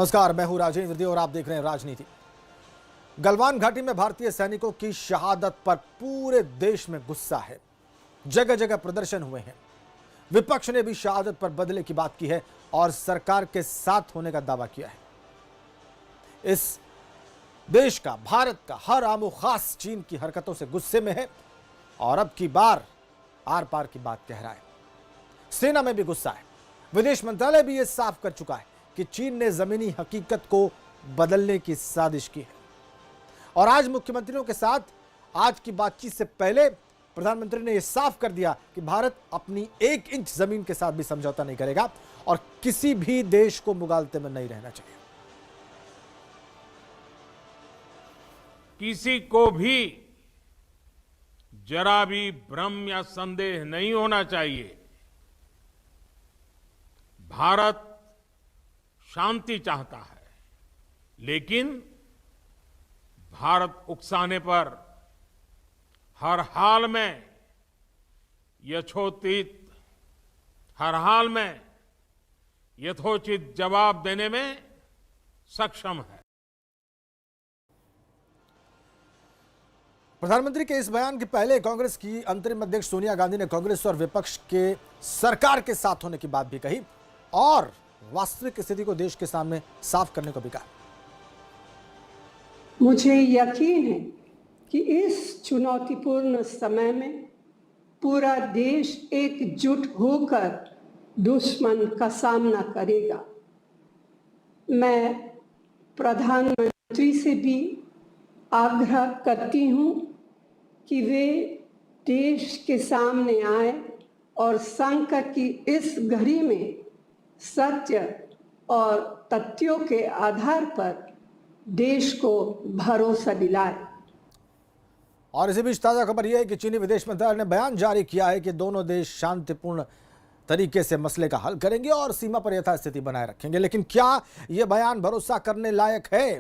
नमस्कार, मैं हूं राजेंद्र दे और आप देख रहे हैं राजनीति। गलवान घाटी में भारतीय सैनिकों की शहादत पर पूरे देश में गुस्सा है। जगह जगह प्रदर्शन हुए हैं। विपक्ष ने भी शहादत पर बदले की बात की है और सरकार के साथ होने का दावा किया है। इस देश का, भारत का हर आमो खास चीन की हरकतों से गुस्से में है और अब की बार आर पार की बात कह रहा है। सेना में भी गुस्सा है। विदेश मंत्रालय भी यह साफ कर चुका है कि चीन ने जमीनी हकीकत को बदलने की साजिश की है। और आज मुख्यमंत्रियों के साथ आज की बातचीत से पहले प्रधानमंत्री ने यह साफ कर दिया कि भारत अपनी 1 इंच जमीन के साथ भी समझौता नहीं करेगा और किसी भी देश को मुगालते में नहीं रहना चाहिए। किसी को भी जरा भी भ्रम या संदेह नहीं होना चाहिए। भारत शांति चाहता है, लेकिन भारत उकसाने पर हर हाल में यथोचित जवाब देने में सक्षम है। प्रधानमंत्री के इस बयान के पहले कांग्रेस की अंतरिम अध्यक्ष सोनिया गांधी ने कांग्रेस और विपक्ष के सरकार के साथ होने की बात भी कही और वास्तविक स्थिति को देश के सामने साफ करने को भी कहा। मुझे यकीन है कि इस चुनौतीपूर्ण समय में पूरा देश एकजुट होकर दुश्मन का सामना करेगा। मैं प्रधानमंत्री से भी आग्रह करती हूं कि वे देश के सामने आए और संकट की इस घड़ी में सत्य और तथ्यों के आधार पर देश को भरोसा दिलाए। और इसी बीच ताजा खबर यह है कि चीनी विदेश मंत्रालय ने बयान जारी किया है कि दोनों देश शांतिपूर्ण तरीके से मसले का हल करेंगे और सीमा पर यथास्थिति बनाए रखेंगे। लेकिन क्या यह बयान भरोसा करने लायक है?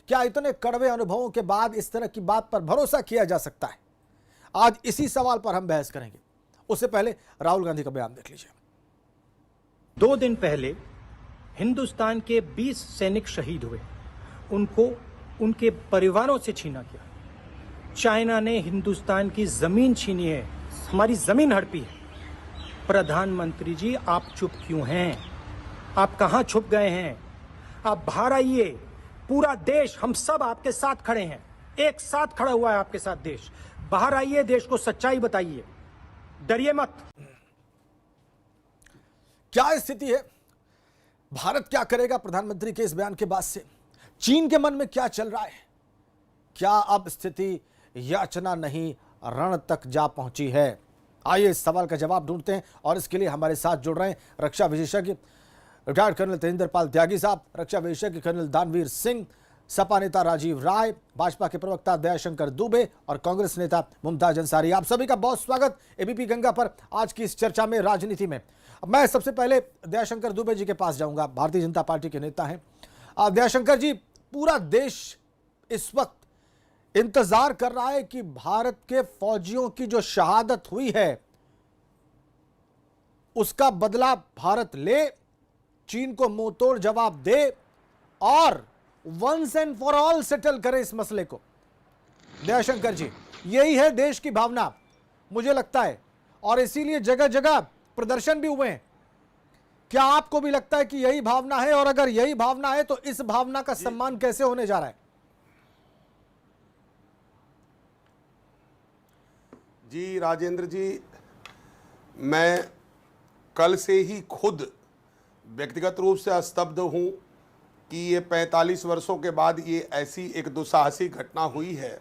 क्या इतने कड़वे अनुभवों के बाद इस तरह की बात पर भरोसा किया जा सकता है? आज इसी सवाल पर हम बहस करेंगे। उससे पहले राहुल गांधी का बयान देख लीजिए। 2 दिन पहले हिंदुस्तान के 20 सैनिक शहीद हुए। उनको उनके परिवारों से छीना गया। चाइना ने हिंदुस्तान की जमीन छीनी है, हमारी जमीन हड़पी है। प्रधानमंत्री जी, आप चुप क्यों हैं? आप कहां छुप गए हैं? आप बाहर आइए। पूरा देश, हम सब आपके साथ खड़े हैं। एक साथ खड़ा हुआ है आपके साथ देश। बाहर आइए, देश को सच्चाई बताइए, डरिए मत। क्या स्थिति है? भारत क्या करेगा प्रधानमंत्री के इस बयान के बाद से? चीन के मन में क्या चल रहा है? क्या अब स्थिति याचना नहीं रण तक जा पहुंची है? आइए इस सवाल का जवाब ढूंढते हैं और इसके लिए हमारे साथ जुड़ रहे हैं रक्षा विशेषज्ञ रिटायर्ड कर्नल तेजिंदर पाल त्यागी साहब, रक्षा विशेषज्ञ कर्नल दानवीर सिंह, सपा नेता राजीव राय, भाजपा के प्रवक्ता दयाशंकर दुबे और कांग्रेस नेता मुमताज अंसारी। आप सभी का बहुत स्वागत एबीपी गंगा पर आज की इस चर्चा में, राजनीति में। मैं सबसे पहले दयाशंकर दुबे जी के पास जाऊंगा, भारतीय जनता पार्टी के नेता हैं। दयाशंकर जी, पूरा देश इस वक्त इंतजार कर रहा है कि भारत के फौजियों की जो शहादत हुई है उसका बदला भारत ले, चीन को मुंहतोड़ जवाब दे और once and for all settle करे इस मसले को। दयाशंकर जी, यही है देश की भावना मुझे लगता है, और इसीलिए जगह जगह प्रदर्शन भी हुए हैं। क्या आपको भी लगता है कि यही भावना है? और अगर यही भावना है तो इस भावना का सम्मान कैसे होने जा रहा है? जी राजेंद्र जी, मैं कल से ही खुद व्यक्तिगत रूप से स्तब्ध हूं कि ये 45 वर्षों के बाद ये ऐसी एक दुस्साहसिक घटना हुई है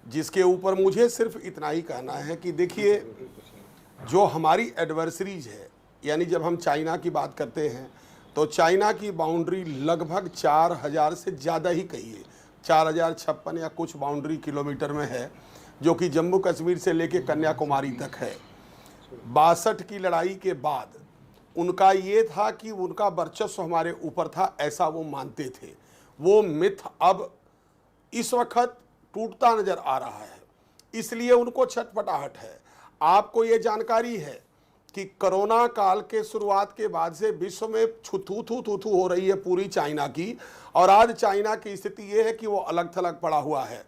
जिसके ऊपर मुझे सिर्फ इतना ही कहना है कि देखिए, जो हमारी एडवर्सरीज है, यानी जब हम चाइना की बात करते हैं तो चाइना की बाउंड्री लगभग 4000 से ज़्यादा ही कहिए, 4056 या कुछ बाउंड्री किलोमीटर में है, जो कि जम्मू कश्मीर से लेके कन्याकुमारी तक है। 62 की लड़ाई के बाद उनका ये था कि उनका वर्चस्व हमारे ऊपर था, ऐसा वो मानते थे। वो मिथ अब इस वक्त टूटता नजर आ रहा है, इसलिए उनको छटपटाहट है। आपको ये जानकारी है कि कोरोना काल के शुरुआत के बाद से विश्व में थू हो रही है पूरी चाइना की, और आज चाइना की स्थिति ये है कि वो अलग थलग पड़ा हुआ है।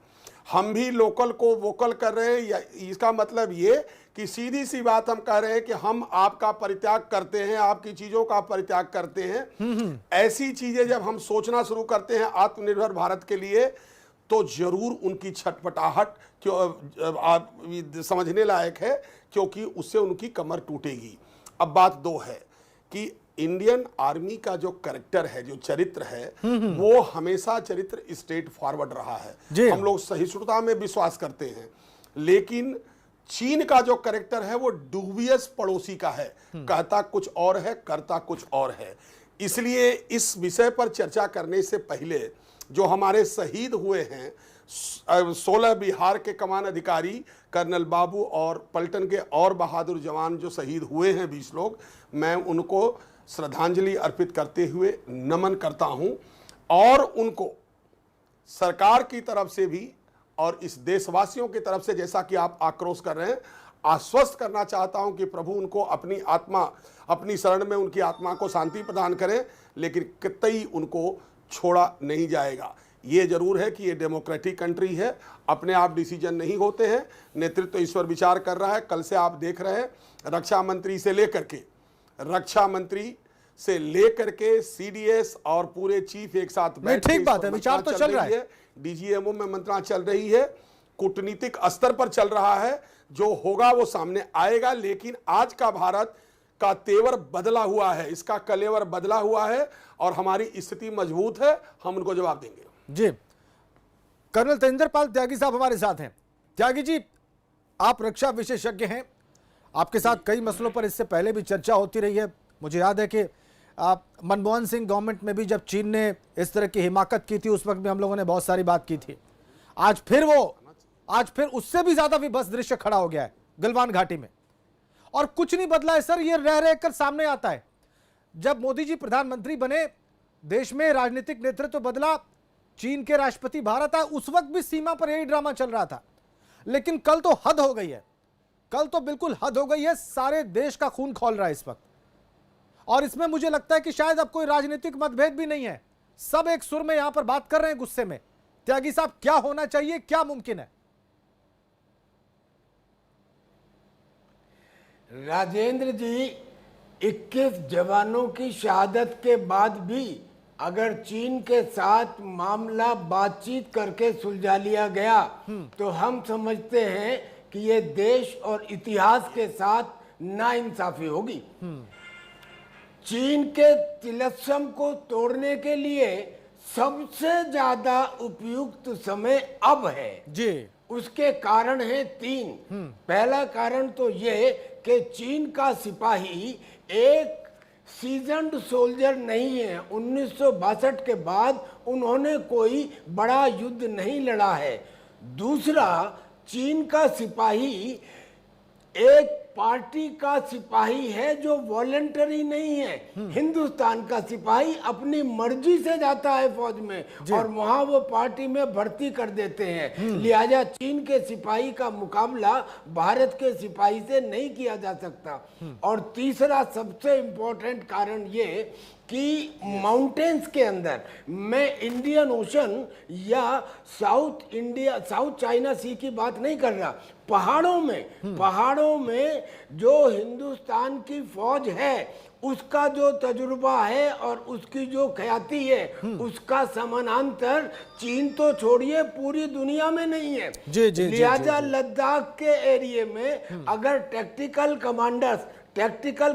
हम भी लोकल को वोकल कर रहे हैं, या इसका मतलब ये कि सीधी सी बात हम कह रहे हैं कि हम आपका परित्याग करते हैं, आपकी चीजों का परित्याग करते हैं। ऐसी चीजें जब हम सोचना शुरू करते हैं आत्मनिर्भर भारत के लिए, तो जरूर उनकी छटपटाहट आप समझने लायक है, क्योंकि उससे उनकी कमर टूटेगी। अब बात दो है कि इंडियन आर्मी का जो कैरेक्टर है, जो चरित्र है, वो हमेशा चरित्र स्ट्रेट फॉरवर्ड रहा है। हम लोग सहिष्णुता में विश्वास करते हैं, लेकिन चीन का जो कैरेक्टर है वो डूबियस पड़ोसी का है, कहता कुछ और है, करता कुछ और है। इसलिए इस विषय पर चर्चा करने से पहले जो हमारे शहीद हुए हैं, 16 बिहार के कमान अधिकारी कर्नल बाबू और पलटन के और बहादुर जवान जो शहीद हुए हैं 20 लोग, मैं उनको श्रद्धांजलि अर्पित करते हुए नमन करता हूं, और उनको सरकार की तरफ से भी और इस देशवासियों की तरफ से, जैसा कि आप आक्रोश कर रहे हैं, आश्वस्त करना चाहता हूं कि प्रभु उनको अपनी आत्मा, अपनी शरण में उनकी आत्मा को शांति प्रदान करें, लेकिन कतई उनको छोड़ा नहीं जाएगा। ये जरूर है कि ये डेमोक्रेटिक कंट्री है, अपने आप डिसीजन नहीं होते हैं, नेतृत्व ईश्वर विचार कर रहा है। कल से आप देख रहे हैं रक्षा मंत्री से लेकर के सीडीएस और पूरे चीफ एक साथ बैठ ठीक बात है, विचार तो चल रहा है। डीजीएमओ में मंत्रणा चल रही है, कूटनीतिक स्तर पर चल रहा है, जो होगा वो सामने आएगा। लेकिन आज का भारत का तेवर बदला हुआ है, इसका कलेवर बदला हुआ है, और हमारी स्थिति मजबूत है, हम उनको जवाब देंगे। जी, कर्नल तेजिंदरपाल त्यागी साहब हमारे साथ हैं। त्यागी जी, आप रक्षा विशेषज्ञ हैं, आपके साथ कई मसलों पर इससे पहले भी चर्चा होती रही है। मुझे याद है कि मनमोहन सिंह गवर्नमेंट में भी जब चीन ने इस तरह की हिमाकत की थी, उस वक्त भी हम लोगों ने बहुत सारी बात की थी। आज फिर उससे भी ज्यादा विभत्स दृश्य खड़ा हो गया है गलवान घाटी में, और कुछ नहीं बदला है सर। ये रह कर सामने आता है। जब मोदी जी प्रधानमंत्री बने, देश में राजनीतिक नेतृत्व बदला, चीन के राष्ट्रपति भारत आए, उस वक्त भी सीमा पर यही ड्रामा चल रहा था। लेकिन कल तो हद हो गई है, कल तो बिल्कुल हद हो गई है। सारे देश का खून खौल रहा है इस वक्त, और इसमें मुझे लगता है कि शायद अब कोई राजनीतिक मतभेद भी नहीं है, सब एक सुर में यहां पर बात कर रहे हैं गुस्से में। त्यागी साहब, क्या होना चाहिए, क्या मुमकिन है? राजेंद्र जी, 21 जवानों की शहादत के बाद भी अगर चीन के साथ मामला बातचीत करके सुलझा लिया गया, तो हम समझते हैं कि ये देश और इतिहास के साथ नाइंसाफी होगी। चीन के तिलस्म को तोड़ने के लिए सबसे ज्यादा उपयुक्त समय अब है जी। उसके कारण है 3। पहला कारण तो ये कि चीन का सिपाही एक सीजन्ड सोल्जर नहीं है। 1962 के बाद उन्होंने कोई बड़ा युद्ध नहीं लड़ा है। दूसरा, चीन का सिपाही एक पार्टी का सिपाही है जो वॉलंटरी नहीं है। हिंदुस्तान का सिपाही अपनी मर्जी से जाता है फौज में, और वहां वो पार्टी में भर्ती कर देते हैं। लिहाजा चीन के सिपाही का मुकाबला भारत के सिपाही से नहीं किया जा सकता। और तीसरा सबसे इंपॉर्टेंट कारण ये कि माउंटेन्स के अंदर, मैं इंडियन ओशन या साउथ चाइना सी की बात नहीं कर रहा, पहाड़ों में जो हिंदुस्तान की फौज है उसका जो तजुर्बा है और उसकी जो ख्याति है, उसका समानांतर चीन तो छोड़िए पूरी दुनिया में नहीं है। लिहाजा लद्दाख के एरिया में अगर टैक्टिकल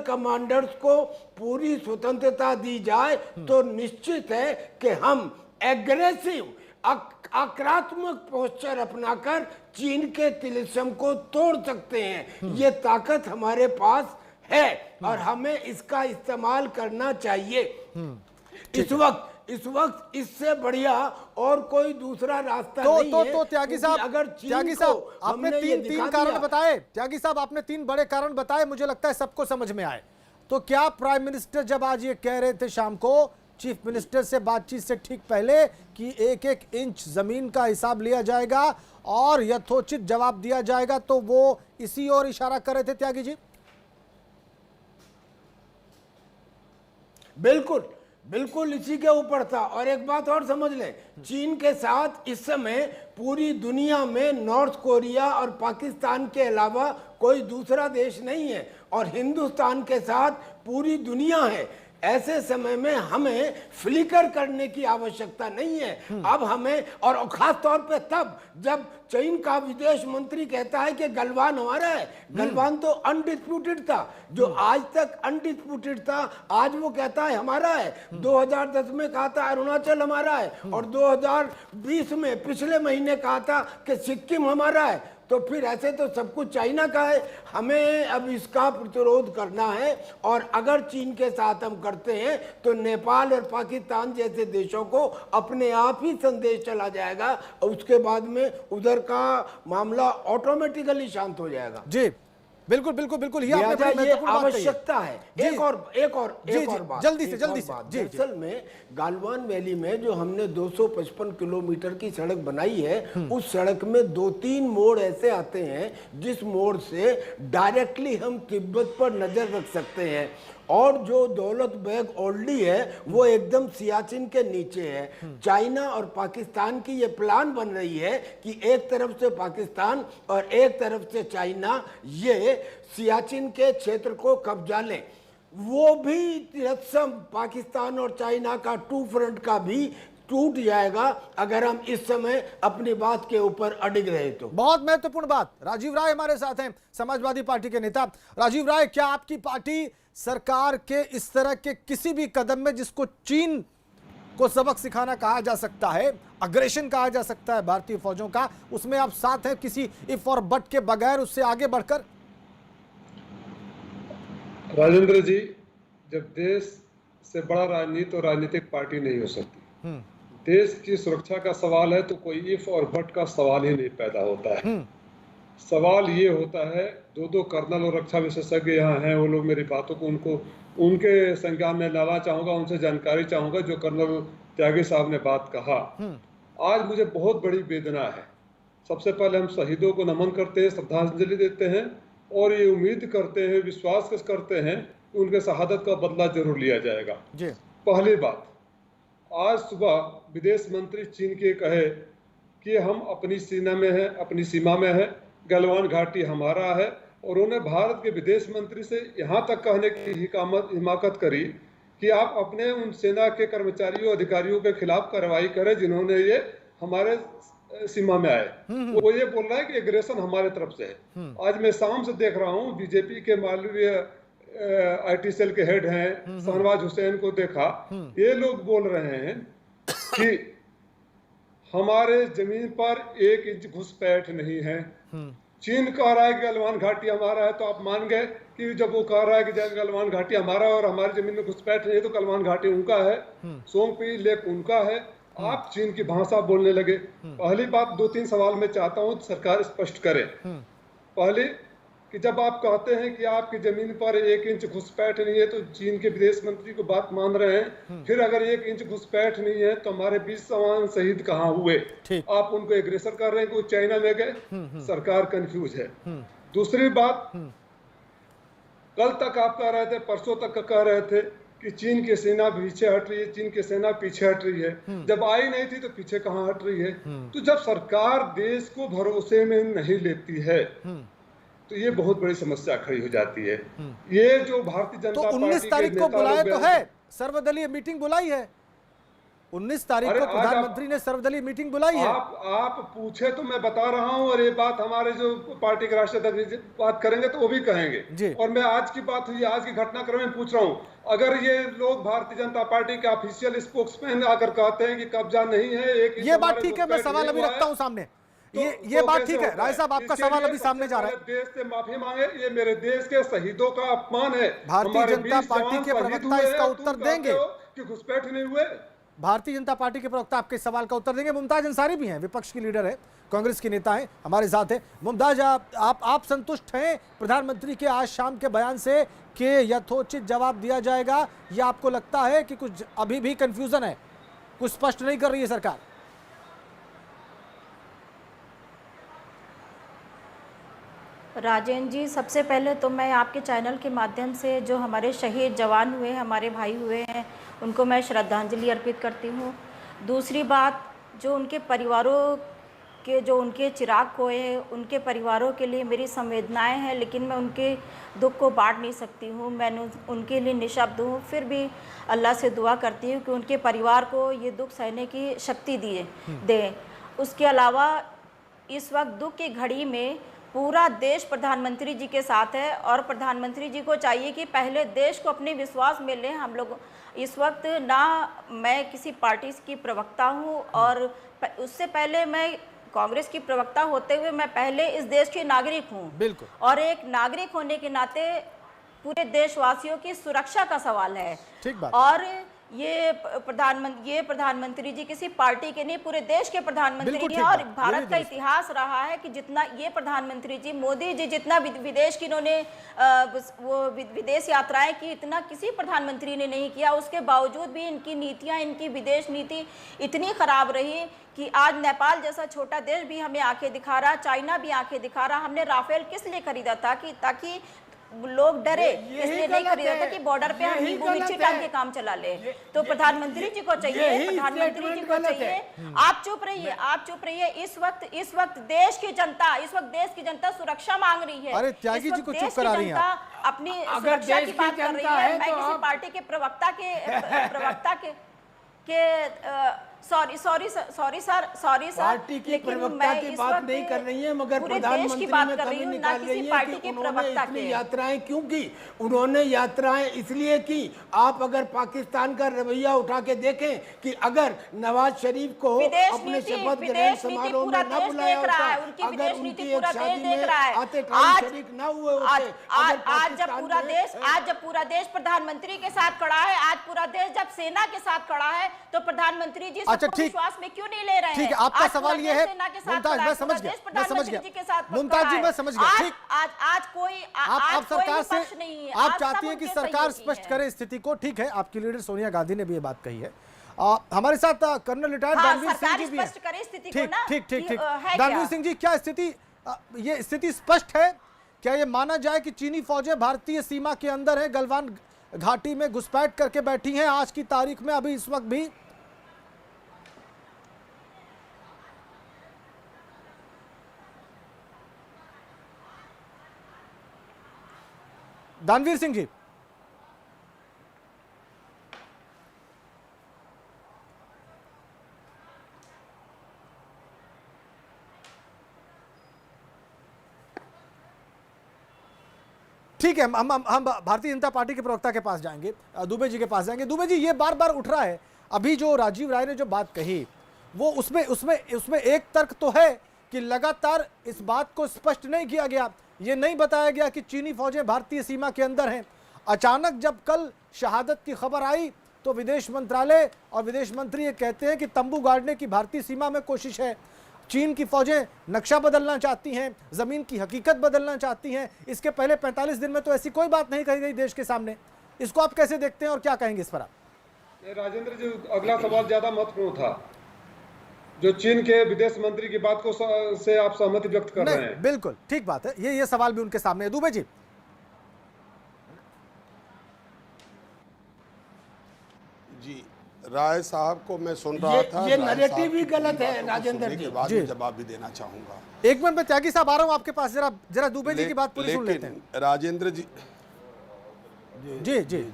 कमांडर्स को पूरी स्वतंत्रता दी जाए, तो निश्चित है कि हम एग्रेसिव आक्रामक पोस्चर अपनाकर चीन के तिलिस्म को तोड़ सकते हैं। ये ताकत हमारे पास है और हमें इसका इस्तेमाल करना चाहिए। इस वक्त इससे बढ़िया और कोई दूसरा रास्ता नहीं है। तो त्यागी साहब, आपने तीन कारण बताए। त्यागी साहब, आपने 3 बड़े कारण बताए, मुझे लगता है सबको समझ में आए। तो क्या प्राइम मिनिस्टर जब आज ये कह रहे थे शाम को चीफ मिनिस्टर से बातचीत से ठीक पहले कि 1-1 इंच जमीन का हिसाब लिया जाएगा और यथोचित जवाब दिया जाएगा, तो वो इसी ओर इशारा कर रहे थे त्यागी जी? बिल्कुल बिल्कुल इसी के ऊपर था। और एक बात और समझ लें, चीन के साथ इस समय पूरी दुनिया में नॉर्थ कोरिया और पाकिस्तान के अलावा कोई दूसरा देश नहीं है, और हिंदुस्तान के साथ पूरी दुनिया है। ऐसे समय में हमें फ्लिकर करने की आवश्यकता नहीं है। अब हमें, और खास तौर पे तब जब चीन का विदेश मंत्री कहता है कि गलवान हमारा है। गलवान तो अनडिस्प्यूटेड था, जो आज तक अनडिस्प्यूटेड था, आज वो कहता है हमारा है। 2010 में कहा था अरुणाचल हमारा है, और 2020 में पिछले महीने कहा था कि सिक्किम हमारा है। तो फिर ऐसे तो सब कुछ चाइना का है। हमें अब इसका प्रतिरोध करना है, और अगर चीन के साथ हम करते हैं तो नेपाल और पाकिस्तान जैसे देशों को अपने आप ही संदेश चला जाएगा, और उसके बाद में उधर का मामला ऑटोमेटिकली शांत हो जाएगा। जी बिल्कुल बिल्कुल बिल्कुल, ये आपने बड़ी ये महत्वपूर्ण बात कही है। आवश्यकता है। जी। एक और बात, जल्दी से एक जल्दी और से। बात। जी, जी। असल में गालवान वैली में जो हमने 255 किलोमीटर की सड़क बनाई है, उस सड़क में 2-3 मोड़ ऐसे आते हैं जिस मोड़ से डायरेक्टली हम तिब्बत पर नजर रख सकते हैं। और जो दौलत बेग ओल्डी है वो एकदम सियाचिन के नीचे है। चाइना और पाकिस्तान की ये प्लान बन रही है कि एक तरफ से पाकिस्तान और एक तरफ से चाइना ये सियाचिन के क्षेत्र को कब्जा लें। वो भी तत्सम पाकिस्तान और चाइना का टू फ्रंट का भी टूट जाएगा अगर हम इस समय अपनी बात के ऊपर अडिग रहे तो। बहुत महत्वपूर्ण बात। राजीव राय हमारे साथ हैं, समाजवादी पार्टी के नेता। राजीव राय, क्या आपकी पार्टी सरकार के इस तरह के किसी भी कदम में जिसको चीन को सबक सिखाना कहा जा सकता है, अग्रेशन कहा जा सकता है भारतीय फौजों का, उसमें आप साथ हैं किसी इफ और बट के बगैर उससे आगे बढ़कर? राजेंद्र जी, जब देश से बड़ा राजनीति और राजनीतिक पार्टी नहीं हो सकती, देश की सुरक्षा का सवाल है तो कोई इफ और बट का सवाल ही नहीं पैदा होता है। सवाल ये होता है, दो कर्नल और रक्षा विशेषज्ञ यहाँ हैं, वो लोग मेरी बातों को उनके संज्ञान में लाना चाहूंगा, उनसे जानकारी चाहूंगा। जो कर्नल त्यागी साहब ने बात कहा, आज मुझे बहुत बड़ी वेदना है। सबसे पहले हम शहीदों को नमन करते हैं, श्रद्धांजलि देते हैं, और ये उम्मीद करते हैं, विश्वास करते हैं कि उनके शहादत का बदला जरूर लिया जाएगा। पहली बात, आज सुबह विदेश मंत्री चीन के कहे कि हम अपनी सीमा में हैं, अपनी सीमा में हैं, गलवान घाटी हमारा है, और उन्हें भारत के विदेश मंत्री से यहाँ तक कहने की हिमाकत करी कि आप अपने उन सेना के कर्मचारियों अधिकारियों के खिलाफ कार्रवाई करें जिन्होंने ये हमारे सीमा में आए। वो ये बोल रहा है कि एग्रेशन हमारे तरफ से है। आज मैं शाम से देख रहा हूँ, बीजेपी के मालवीय IT सेल के हेड हैं शहनवाज हुसैन को देखा, ये लोग बोल रहे हैं कि हमारे जमीन पर 1 इंच घुसपैठ नहीं है। चीन कह रहा है कि गलवान घाटी हमारा है, तो आप मान गए कि जब वो कह रहा है कि गलवान घाटी हमारा है और हमारी जमीन में घुसपैठ नहीं है, तो गलवान घाटी उनका है, सोंगपी लेक उनका है। आप चीन की भाषा बोलने लगे। पहली बात, 2-3 सवाल मैं चाहता हूँ सरकार स्पष्ट करे। पहली, कि जब आप कहते हैं कि आपकी जमीन पर 1 इंच घुसपैठ नहीं है, तो चीन के विदेश मंत्री को बात मान रहे हैं। फिर अगर 1 इंच घुसपैठ नहीं है तो हमारे 20 जवान शहीद कहाँ हुए? आप उनको एग्रेसर कर रहे हैं कि चाइना में गए। सरकार कंफ्यूज है। दूसरी बात, कल तक आप कह रहे थे, परसों तक कह रहे थे कि चीन की सेना पीछे हट रही है, चीन की सेना पीछे हट रही है। जब आई नहीं थी तो पीछे कहाँ हट रही है? तो जब सरकार देश को भरोसे में नहीं लेती है तो ये बहुत बड़ी समस्या खड़ी हो जाती है। ये जो भारतीय जनता पार्टी 19 तारीख को बुलाया तो है, सर्वदलीय मीटिंग बुलाई है। 19 तारीख को प्रधानमंत्री ने सर्वदलीय मीटिंग बुलाई है। आप पूछे तो मैं बता रहा हूं, और ये बात हमारे जो पार्टी के राष्ट्रीय अध्यक्ष बात करेंगे तो वो भी कहेंगे। और मैं आज की बात हुई, आज की घटनाक्रम में पूछ रहा हूं, अगर ये लोग भारतीय जनता पार्टी के ऑफिशियल स्पोक्समैन आकर कहते हैं कि कब्जा नहीं है, ये बात ठीक है, मैं सवाल अभी रखता हूं सामने। ये बात ठीक है राय साहब, आपका सवाल अभी सामने जा रहा है। देश से माफी मांगे, ये मेरे देश के शहीदों का अपमान है। भारतीय जनता पार्टी के प्रवक्ता इसका उत्तर देंगे कि घुसपैठ नहीं हुए। भारतीय जनता पार्टी के प्रवक्ता आपके सवाल का उत्तर देंगे। मुमताज अंसारी भी हैं, विपक्ष की लीडर है, कांग्रेस की नेता है, हमारे साथ है। मुमताज, आप संतुष्ट हैं प्रधानमंत्री के आज शाम के बयान से कि यथोचित जवाब दिया जाएगा, या आपको लगता है कि कुछ अभी भी कंफ्यूजन है, कुछ स्पष्ट नहीं कर रही है सरकार? राजेंद्र जी, सबसे पहले तो मैं आपके चैनल के माध्यम से जो हमारे शहीद जवान हुए, हमारे भाई हुए हैं, उनको मैं श्रद्धांजलि अर्पित करती हूँ। दूसरी बात, जो उनके परिवारों के जो उनके चिराग खोए हैं, उनके परिवारों के लिए मेरी संवेदनाएं हैं, लेकिन मैं उनके दुख को बांट नहीं सकती हूँ। मैं उनके लिए निःशब्द हूँ। फिर भी अल्लाह से दुआ करती हूँ कि उनके परिवार को ये दुख सहने की शक्ति दें। उसके अलावा इस वक्त दुख की घड़ी में पूरा देश प्रधानमंत्री जी के साथ है और प्रधानमंत्री जी को चाहिए कि पहले देश को अपने विश्वास में लें। हम लोग इस वक्त, ना मैं किसी पार्टी की प्रवक्ता हूं और उससे पहले मैं कांग्रेस की प्रवक्ता होते हुए मैं पहले इस देश की नागरिक हूं। बिल्कुल। और एक नागरिक होने के नाते पूरे देशवासियों की सुरक्षा का सवाल है। ठीक बात। और ये प्रधानमंत्री जी किसी पार्टी के नहीं, पूरे देश के प्रधानमंत्री हैं। और भारत का इतिहास रहा है कि जितना ये प्रधानमंत्री जी, मोदी जी जितना विदेश की इन्होंने वो विदेश यात्राएं की, इतना किसी प्रधानमंत्री ने नहीं किया। उसके बावजूद भी इनकी नीतियां, इनकी विदेश नीति इतनी खराब रही कि आज नेपाल जैसा छोटा देश भी हमें आंखें दिखा रहा, चाइना भी आंखें दिखा रहा। हमने राफेल किस लिए खरीदा था कि ताकि लोग डरे, इसलिए नहीं खरीदा था कि बॉर्डर पे हम नींबू मिर्ची डाल के काम चला ले। तो प्रधानमंत्री जी को चाहिए, प्रधानमंत्री जी को चाहिए, आप चुप रहिए, आप चुप रहिए। इस वक्त देश की जनता सुरक्षा मांग रही है। अरे त्यागी जी को चुप करा रही हैं आप। अपनी सुरक्षा की बात कर रही है। मैं किसी पार्टी के प्रवक्ता के सॉरी सर पार्टी की प्रवक्ता की बात नहीं कर रही है, मगर प्रधानमंत्री में कमी निकाल रही है कि उन्होंने इतनी यात्राएं क्यों की। उन्होंने यात्राएं इसलिए की, आप अगर पाकिस्तान का रवैया उठा के देखें कि अगर नवाज शरीफ को अपने शपथ ग्रहण समारोह में न बुलाया होता, अगर उनकी एक शादी में आते टाइम शरीक न हुए होते, आज जब पूरा देश प्रधानमंत्री के साथ खड़ा है, आज पूरा देश जब सेना के साथ खड़ा है, तो प्रधानमंत्री जी अच्छा ठीक, विश्वास में क्यों नहीं ले रहे हैं? ठीक है, आपका सवाल ये है मुमताज, मैं समझ गया मुमताज जी, मैं समझ गया। ठीक, आज कोई आप सरकार से आप चाहती हैं कि उनके सरकार सहयोगी स्पष्ट हैं। करे स्थिति को। ठीक है, आपकी लीडर सोनिया गांधी ने भी ये बात कही है। हमारे साथ कर्नल रिटायर्ड दानवीर सिंह जी भी हैं। ठीक। दानवीर सिंह जी, क्या स्थिति, ये स्थिति स्पष्ट है? क्या ये माना जाए कि चीनी फौजें भारतीय सीमा के अंदर है, गलवान घाटी में घुसपैठ करके बैठी हैं आज की तारीख में, अभी इस वक्त भी? दानवीर सिंह जी, ठीक है, हम भारतीय जनता पार्टी के प्रवक्ता के पास जाएंगे, दुबे जी के पास जाएंगे। दुबे जी, ये बार बार उठ रहा है, अभी जो राजीव राय ने जो बात कही वो उसमें एक तर्क तो है कि लगातार इस बात को स्पष्ट नहीं किया गया, ये नहीं बताया गया कि चीनी फौजें भारतीय सीमा के अंदर हैं। अचानक जब कल शहादत की खबर आई तो विदेश मंत्रालय और विदेश मंत्री ये कहते हैं कि तंबू गाड़ने की भारतीय सीमा में कोशिश है, चीन की फौजें नक्शा बदलना चाहती हैं, जमीन की हकीकत बदलना चाहती हैं। इसके पहले 45 दिन में तो ऐसी कोई बात नहीं कही गई देश के सामने। इसको आप कैसे देखते हैं और क्या कहेंगे इस पर आप? राजेंद्र जी, अगला सवाल ज्यादा महत्वपूर्ण था। जो चीन के विदेश मंत्री की बात को से आप सहमति व्यक्त कर रहे हैं? बिल्कुल ठीक बात है, ये सवाल भी उनके सामने है। दुबे जी, जी, राय साहब को मैं सुन रहा था। ये नैरेटिव भी गलत है राजेंद्र जी। बाद में जवाब भी देना चाहूंगा। एक मिनट में त्यागी साहब आ रहा हूं आपके पास, जरा दुबे जी की बात पूरी सुन लेते हैं। राजेंद्र जी, जी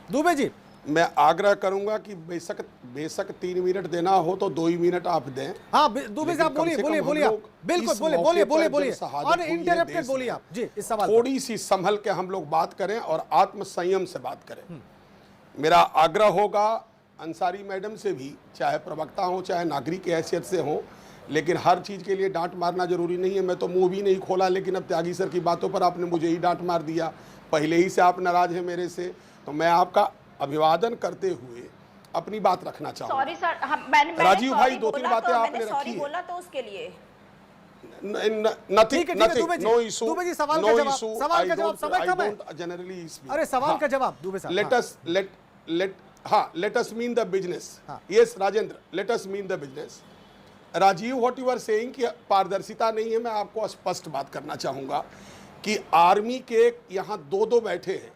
दुबे जी, मैं आग्रह करूंगा कि बेशक 3 मिनट देना हो तो 2 ही मिनट आप दें। हाँ दुबे साहब, बोलिए आप, बिल्कुल बोलिए और इंटरप्टेड बोलिए आप जी। इस सवाल थोड़ी सी संभल के हम लोग बात करें और आत्म संयम से बात करें। मेरा आग्रह होगा अंसारी मैडम से भी, चाहे प्रवक्ता हो चाहे नागरिक की हैसियत से हो, लेकिन हर चीज़ के लिए डांट मारना जरूरी नहीं है। मैं तो मुंह भी नहीं खोला, लेकिन अब त्यागी सर की बातों पर आपने मुझे ही डांट मार दिया। पहले ही से आप नाराज हैं मेरे से, तो मैं आपका अभिवादन करते हुए अपनी बात रखना चाहूँगा। सॉरी सर, मैंने राजीव भाई 2-3 बातें आपने सॉरी रखी बोला तो उसके लिए nothing, no issue, Dubey ji, सवाल का जवाब समय कम है। जनरली अरे सवाल का जवाब दुबे साहब, let us mean the business. Yes, Rajendra, let us mean the business. Rajiv, what you are saying कि पारदर्शिता नहीं है, मैं आपको स्पष्ट बात करना चाहूँगा कि आर्मी के यहाँ दो बैठे हैं,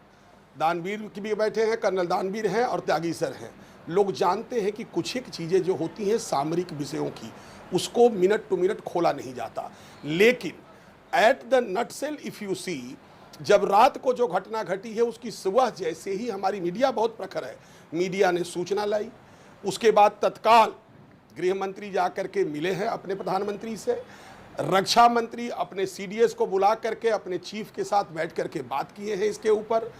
दानवीर भी बैठे हैं, कर्नल दानवीर हैं और त्यागी सर हैं। लोग जानते हैं कि कुछ एक चीज़ें जो होती हैं सामरिक विषयों की, उसको मिनट टू मिनट खोला नहीं जाता। लेकिन at the nutshell if you see, जब रात को जो घटना घटी है उसकी सुबह जैसे ही हमारी मीडिया बहुत प्रखर है, मीडिया ने सूचना लाई, उसके बाद तत्काल गृह मंत्री जा करके मिले हैं अपने प्रधानमंत्री से, रक्षा मंत्री अपने सीडीएस को बुला करके अपने चीफ के साथ बैठ करके बात किए हैं इसके ऊपर।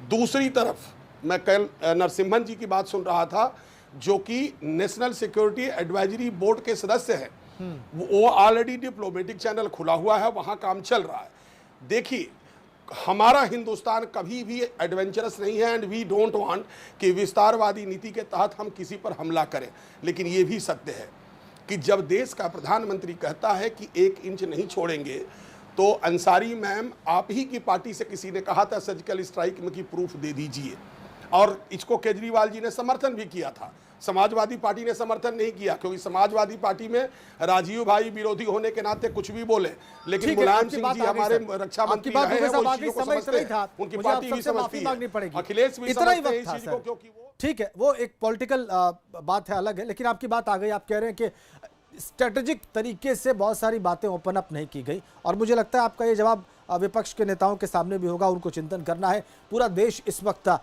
दूसरी तरफ मैं कल नरसिम्हन जी की बात सुन रहा था, जो कि नेशनल सिक्योरिटी एडवाइजरी बोर्ड के सदस्य हैं, वो ऑलरेडी डिप्लोमेटिक चैनल खुला हुआ है, वहाँ काम चल रहा है। देखिए, हमारा हिंदुस्तान कभी भी एडवेंचरस नहीं है एंड वी डोंट वांट कि विस्तारवादी नीति के तहत हम किसी पर हमला करें। लेकिन ये भी सत्य है कि जब देश का प्रधानमंत्री कहता है कि 1 इंच नहीं छोड़ेंगे, तो अंसारी मैम, आप ही की पार्टी से किसी ने कहा था सर्जिकल स्ट्राइक में की प्रूफ दे दीजिए, और इसको केजरीवाल जी ने समर्थन भी किया था। समाजवादी पार्टी ने समर्थन नहीं किया, क्योंकि समाजवादी पार्टी में राजीव भाई विरोधी होने के नाते कुछ भी बोले, लेकिन मुलायम सिंह जी हमारे रक्षा मंत्री रहे हैं, वो चीजों को समझते हैं, उनकी पार्टी भी समझती है, अखिलेश भी समझते हैं इस चीज को, क्योंकि वो ठीक है, वो एक पॉलिटिकल बात है, अलग है। लेकिन आपकी बात आ गई, आप कह रहे हैं कि स्ट्रेटेजिक तरीके से बहुत सारी बातें ओपन अप नहीं की गई, और मुझे लगता है आपका ये जवाब विपक्ष के नेताओं के सामने भी होगा, उनको चिंतन करना है। पूरा देश इस वक्त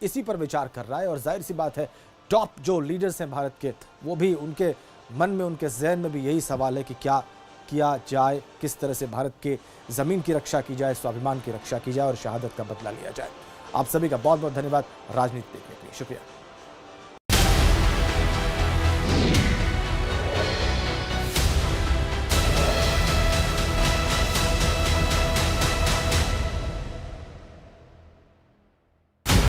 इसी पर विचार कर रहा है, और जाहिर सी बात है टॉप जो लीडर्स हैं भारत के, वो भी उनके मन में, उनके जहन में भी यही सवाल है कि क्या किया जाए, किस तरह से भारत के ज़मीन की रक्षा की जाए, स्वाभिमान की रक्षा की जाए और शहादत का बदला लिया जाए। आप सभी का बहुत बहुत धन्यवाद राजनीति देखने के लिए, शुक्रिया।